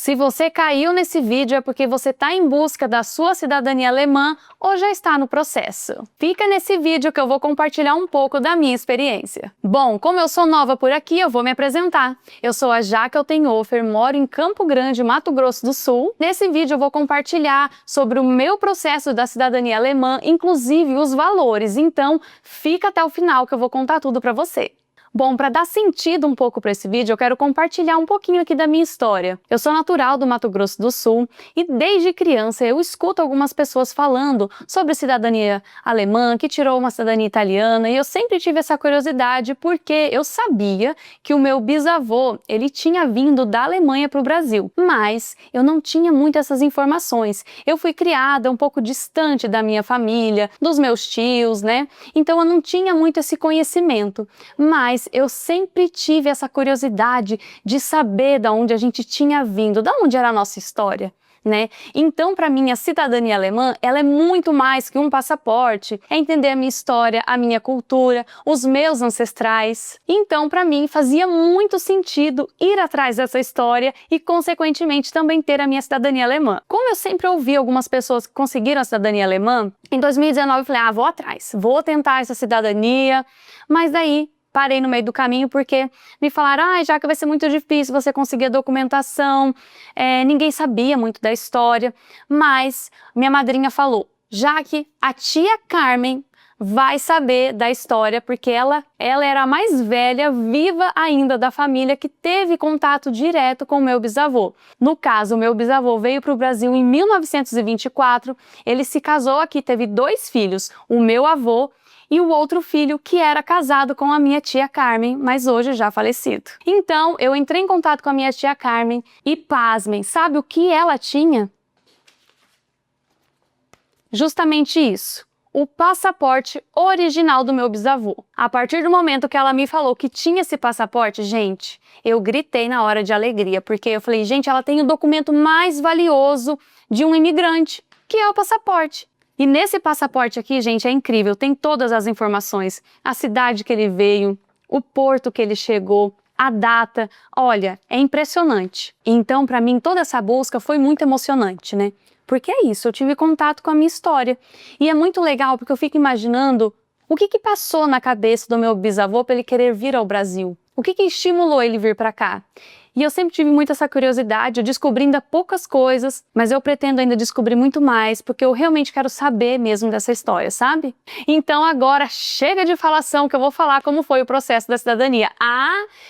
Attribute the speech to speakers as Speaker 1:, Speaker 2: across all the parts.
Speaker 1: Se você caiu nesse vídeo é porque você está em busca da sua cidadania alemã ou já está no processo. Fica nesse vídeo que eu vou compartilhar um pouco da minha experiência. Bom, como eu sou nova por aqui, eu vou me apresentar. Eu sou a Jaque Altenhofer, moro em Campo Grande, Mato Grosso do Sul. Nesse vídeo eu vou compartilhar sobre o meu processo da cidadania alemã, inclusive os valores. Então, fica até o final que eu vou contar tudo para você. Bom, para dar sentido um pouco para esse vídeo, eu quero compartilhar um pouquinho aqui da minha história. Eu sou natural do Mato Grosso do Sul e desde criança eu escuto algumas pessoas falando sobre cidadania alemã, que tirou uma cidadania italiana, e eu sempre tive essa curiosidade porque eu sabia que o meu bisavô, ele tinha vindo da Alemanha para o Brasil, mas eu não tinha muito essas informações. Eu fui criada um pouco distante da minha família, dos meus tios, né? Então eu não tinha muito esse conhecimento, mas eu sempre tive essa curiosidade de saber de onde a gente tinha vindo, de onde era a nossa história, né? Então, para mim, a cidadania alemã, ela é muito mais que um passaporte, é entender a minha história, a minha cultura, os meus ancestrais. Então, para mim, fazia muito sentido ir atrás dessa história e, consequentemente, também ter a minha cidadania alemã. Como eu sempre ouvi algumas pessoas que conseguiram a cidadania alemã, em 2019 eu falei, vou atrás, vou tentar essa cidadania, mas daí parei no meio do caminho porque me falaram, já que vai ser muito difícil você conseguir a documentação, ninguém sabia muito da história, mas minha madrinha falou, já que a tia Carmen vai saber da história, porque ela era a mais velha, viva ainda da família, que teve contato direto com o meu bisavô. No caso, o meu bisavô veio para o Brasil em 1924, ele se casou aqui, teve 2 filhos, o meu avô e o outro filho que era casado com a minha tia Carmen, mas hoje já falecido. Então, eu entrei em contato com a minha tia Carmen e, pasmem, sabe o que ela tinha? Justamente isso. O passaporte original do meu bisavô. A partir do momento que ela me falou que tinha esse passaporte, gente, eu gritei na hora de alegria, porque eu falei, gente, ela tem o documento mais valioso de um imigrante, que é o passaporte. E nesse passaporte aqui, gente, é incrível, tem todas as informações, a cidade que ele veio, o porto que ele chegou, a data, olha, é impressionante. Então, para mim, toda essa busca foi muito emocionante, né? Porque é isso, eu tive contato com a minha história. E é muito legal porque eu fico imaginando o que passou na cabeça do meu bisavô para ele querer vir ao Brasil. O que estimulou ele vir para cá? E eu sempre tive muito essa curiosidade, eu descobri ainda poucas coisas, mas eu pretendo ainda descobrir muito mais, porque eu realmente quero saber mesmo dessa história, sabe? Então agora chega de falação que eu vou falar como foi o processo da cidadania.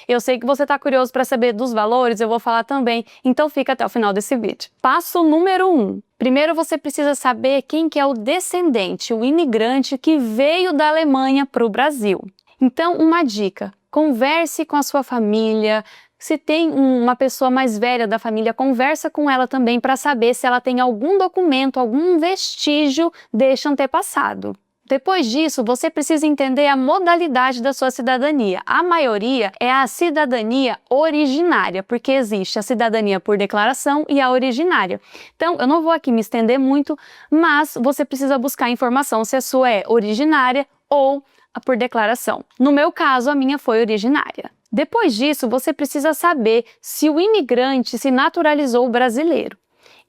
Speaker 1: Eu sei que você está curioso para saber dos valores, eu vou falar também, então fica até o final desse vídeo. Passo número 1. Primeiro você precisa saber quem que é o descendente, o imigrante que veio da Alemanha para o Brasil. Então, uma dica, converse com a sua família. Se tem uma pessoa mais velha da família, conversa com ela também para saber se ela tem algum documento, algum vestígio deste antepassado. Depois disso, você precisa entender a modalidade da sua cidadania. A maioria é a cidadania originária, porque existe a cidadania por declaração e a originária. Então, eu não vou aqui me estender muito, mas você precisa buscar informação se a sua é originária ou a por declaração. No meu caso, a minha foi originária. Depois disso, você precisa saber se o imigrante se naturalizou brasileiro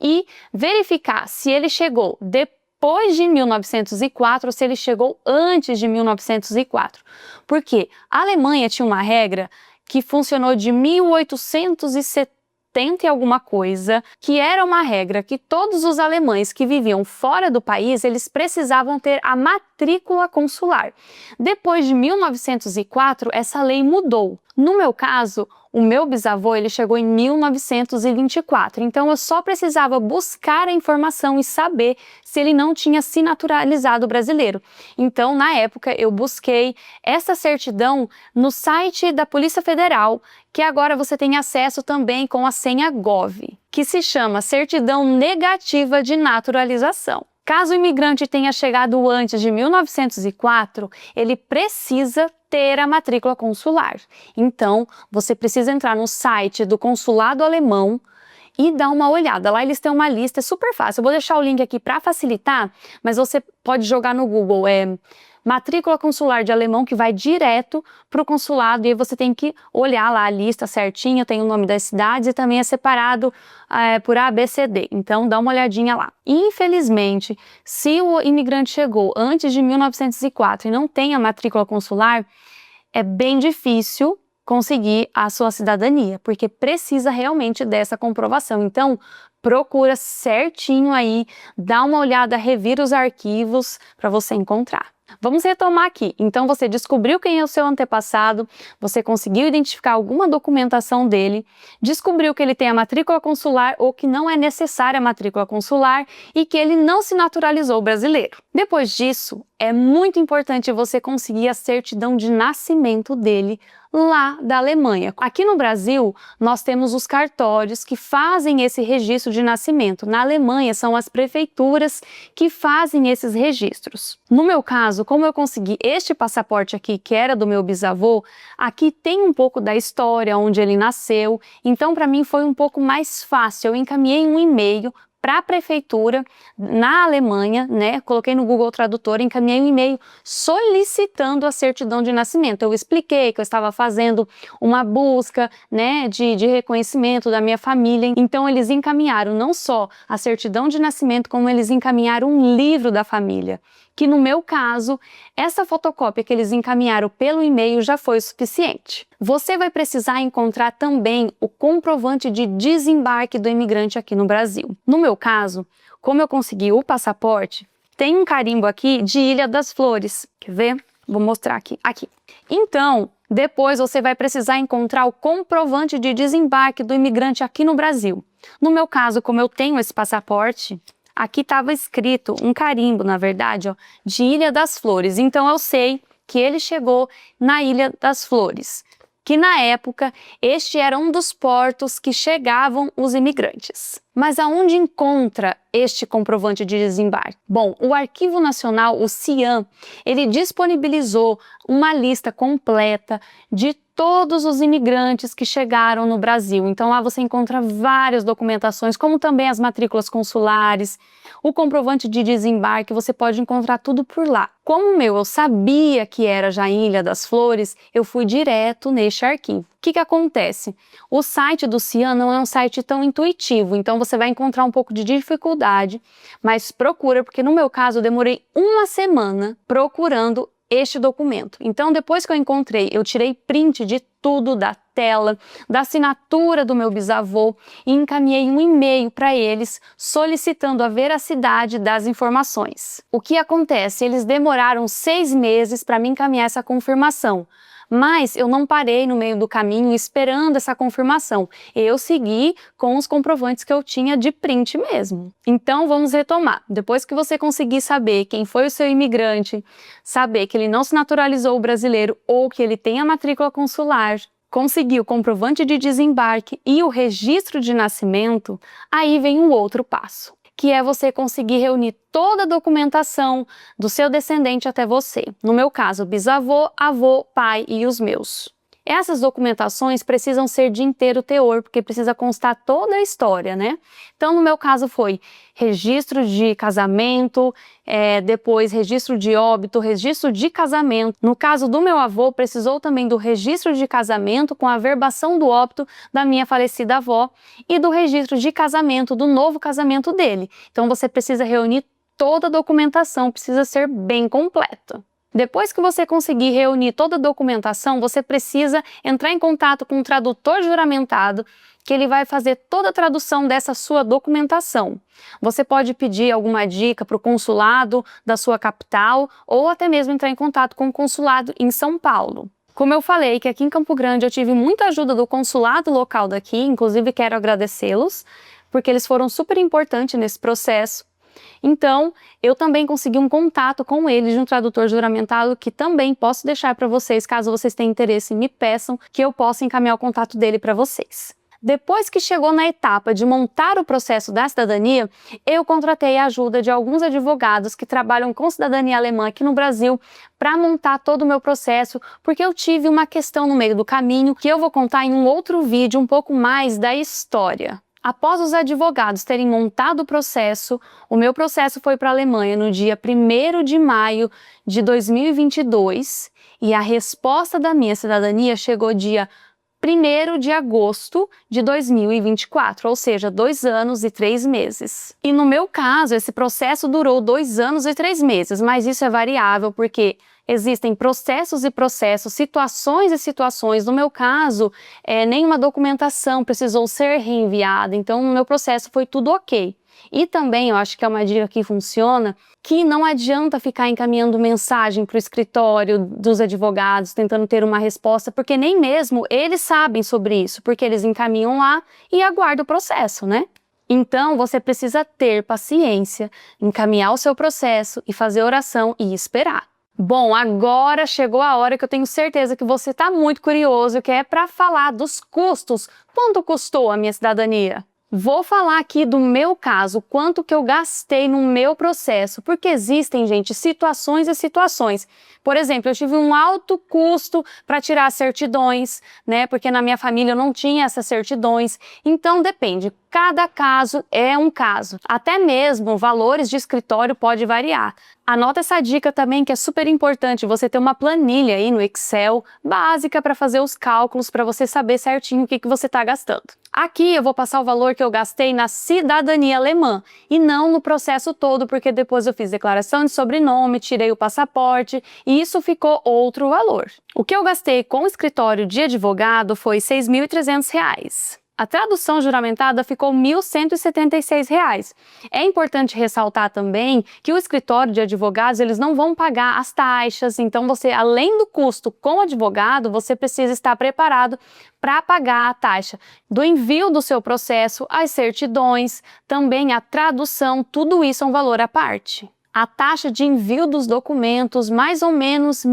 Speaker 1: e verificar se ele chegou depois de 1904 ou se ele chegou antes de 1904. Porque a Alemanha tinha uma regra que funcionou de 1870 e alguma coisa, que era uma regra que todos os alemães que viviam fora do país, eles precisavam ter a matrícula consular. Depois de 1904, essa lei mudou. No meu caso, o meu bisavô ele chegou em 1924, então eu só precisava buscar a informação e saber se ele não tinha se naturalizado brasileiro. Então, na época, eu busquei essa certidão no site da Polícia Federal, que agora você tem acesso também com a senha Gov, que se chama Certidão Negativa de Naturalização. Caso o imigrante tenha chegado antes de 1904, ele precisa ter a matrícula consular. Então, você precisa entrar no site do consulado alemão e dar uma olhada. Lá eles têm uma lista, é super fácil. Eu vou deixar o link aqui para facilitar, mas você pode jogar no Google, matrícula consular de alemão que vai direto para o consulado, e aí você tem que olhar lá a lista certinha, tem o nome das cidades e também é separado por A, B, C, D. Então dá uma olhadinha lá. Infelizmente, se o imigrante chegou antes de 1904 e não tem a matrícula consular, é bem difícil conseguir a sua cidadania, porque precisa realmente dessa comprovação. Então, procura certinho aí, dá uma olhada, revira os arquivos para você encontrar. Vamos retomar aqui. Então, você descobriu quem é o seu antepassado, você conseguiu identificar alguma documentação dele, descobriu que ele tem a matrícula consular ou que não é necessária a matrícula consular e que ele não se naturalizou brasileiro. Depois disso, é muito importante você conseguir a certidão de nascimento dele lá da Alemanha. Aqui no Brasil, nós temos os cartórios que fazem esse registro de nascimento. Na Alemanha, são as prefeituras que fazem esses registros. No meu caso, como eu consegui este passaporte aqui, que era do meu bisavô, aqui tem um pouco da história, onde ele nasceu, então para mim foi um pouco mais fácil. Eu encaminhei um e-mail para a prefeitura na Alemanha, né? Coloquei no Google Tradutor, encaminhei um e-mail solicitando a certidão de nascimento. Eu expliquei que eu estava fazendo uma busca, né, de reconhecimento da minha família. Então eles encaminharam não só a certidão de nascimento, como eles encaminharam um livro da família, que no meu caso, essa fotocópia que eles encaminharam pelo e-mail já foi o suficiente. Você vai precisar encontrar também o comprovante de desembarque do imigrante aqui no Brasil. No meu caso, como eu consegui o passaporte, tem um carimbo aqui de Ilha das Flores. Quer ver? Vou mostrar aqui. Aqui. Então, depois você vai precisar encontrar o comprovante de desembarque do imigrante aqui no Brasil. No meu caso, como eu tenho esse passaporte, aqui estava escrito um carimbo, na verdade, ó, de Ilha das Flores. Então eu sei que ele chegou na Ilha das Flores, que na época este era um dos portos que chegavam os imigrantes. Mas aonde encontra este comprovante de desembarque? Bom, o Arquivo Nacional, o CIAN, ele disponibilizou uma lista completa de todos os imigrantes que chegaram no Brasil. Então lá você encontra várias documentações, como também as matrículas consulares, o comprovante de desembarque, você pode encontrar tudo por lá. Como eu sabia que era já em Ilha das Flores, eu fui direto neste arquivo. O que acontece? O site do CIAN não é um site tão intuitivo, então você vai encontrar um pouco de dificuldade, mas procura, porque no meu caso eu demorei uma semana procurando este documento. Então, depois que eu encontrei, eu tirei print de tudo, da tela, da assinatura do meu bisavô e encaminhei um e-mail para eles solicitando a veracidade das informações. O que acontece? Eles demoraram 6 meses para me encaminhar essa confirmação. Mas eu não parei no meio do caminho esperando essa confirmação. Eu segui com os comprovantes que eu tinha de print mesmo. Então vamos retomar. Depois que você conseguir saber quem foi o seu imigrante, saber que ele não se naturalizou brasileiro ou que ele tem a matrícula consular, conseguir o comprovante de desembarque e o registro de nascimento, aí vem um outro passo, que é você conseguir reunir toda a documentação do seu descendente até você. No meu caso, bisavô, avô, pai e os meus. Essas documentações precisam ser de inteiro teor, porque precisa constar toda a história, né? Então, no meu caso foi registro de casamento, depois registro de óbito, registro de casamento. No caso do meu avô, precisou também do registro de casamento com a averbação do óbito da minha falecida avó e do registro de casamento do novo casamento dele. Então, você precisa reunir toda a documentação, precisa ser bem completa. Depois que você conseguir reunir toda a documentação, você precisa entrar em contato com um tradutor juramentado, que ele vai fazer toda a tradução dessa sua documentação. Você pode pedir alguma dica para o consulado da sua capital ou até mesmo entrar em contato com o consulado em São Paulo. Como eu falei que aqui em Campo Grande eu tive muita ajuda do consulado local daqui, inclusive quero agradecê-los, porque eles foram super importantes nesse processo. Então, eu também consegui um contato com ele de um tradutor juramentado que também posso deixar para vocês, caso vocês tenham interesse e me peçam, que eu possa encaminhar o contato dele para vocês. Depois que chegou na etapa de montar o processo da cidadania, eu contratei a ajuda de alguns advogados que trabalham com cidadania alemã aqui no Brasil para montar todo o meu processo, porque eu tive uma questão no meio do caminho que eu vou contar em um outro vídeo um pouco mais da história. Após os advogados terem montado o processo, o meu processo foi para a Alemanha no dia 1º de maio de 2022 e a resposta da minha cidadania chegou dia 1º de agosto de 2024, ou seja, 2 anos e 3 meses. E no meu caso, esse processo durou 2 anos e 3 meses, mas isso é variável porque existem processos e processos, situações e situações. No meu caso, nenhuma documentação precisou ser reenviada, então no meu processo foi tudo ok. E também, eu acho que é uma dica que funciona, que não adianta ficar encaminhando mensagem para o escritório dos advogados, tentando ter uma resposta, porque nem mesmo eles sabem sobre isso, porque eles encaminham lá e aguardam o processo, né? Então, você precisa ter paciência, encaminhar o seu processo e fazer oração e esperar. Bom, agora chegou a hora que eu tenho certeza que você está muito curioso, que é para falar dos custos. Quanto custou a minha cidadania? Vou falar aqui do meu caso, quanto que eu gastei no meu processo, porque existem, gente, situações e situações. Por exemplo, eu tive um alto custo para tirar certidões, né? Porque na minha família eu não tinha essas certidões. Então depende, cada caso é um caso. Até mesmo valores de escritório pode variar. Anota essa dica também que é super importante, você ter uma planilha aí no Excel básica para fazer os cálculos, para você saber certinho o que você está gastando. Aqui eu vou passar o valor que eu gastei na cidadania alemã e não no processo todo, porque depois eu fiz declaração de sobrenome, tirei o passaporte e isso ficou outro valor. O que eu gastei com o escritório de advogado foi R$ 6.300. A tradução juramentada ficou R$ 1.176. É importante ressaltar também que o escritório de advogados, eles não vão pagar as taxas, então você, além do custo com o advogado, você precisa estar preparado para pagar a taxa do envio do seu processo, as certidões, também a tradução, tudo isso é um valor à parte. A taxa de envio dos documentos, mais ou menos R$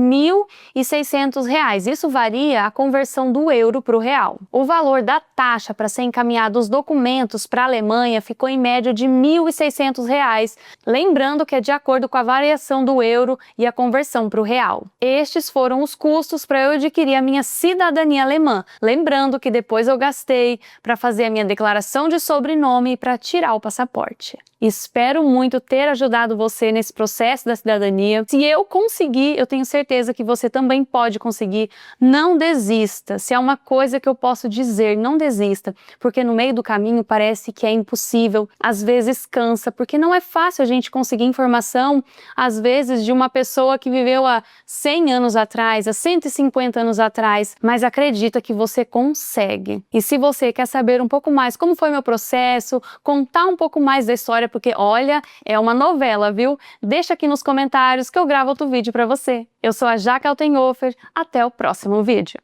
Speaker 1: 1.600. Isso varia a conversão do euro para o real. O valor da taxa para ser encaminhado os documentos para a Alemanha ficou em média de R$ 1.600. Lembrando que é de acordo com a variação do euro e a conversão para o real. Estes foram os custos para eu adquirir a minha cidadania alemã. Lembrando que depois eu gastei para fazer a minha declaração de sobrenome e para tirar o passaporte. Espero muito ter ajudado você nesse processo da cidadania. Se eu conseguir, eu tenho certeza que você também pode conseguir. Não desista. Se é uma coisa que eu posso dizer, não desista, porque no meio do caminho parece que é impossível, às vezes cansa, porque não é fácil a gente conseguir informação, às vezes, de uma pessoa que viveu há 100 anos atrás, há 150 anos atrás, mas acredita que você consegue. E se você quer saber um pouco mais como foi meu processo, contar um pouco mais da história, porque olha, é uma novela, viu? Deixa aqui nos comentários que eu gravo outro vídeo para você. Eu sou a Jaque Altenhofer, até o próximo vídeo.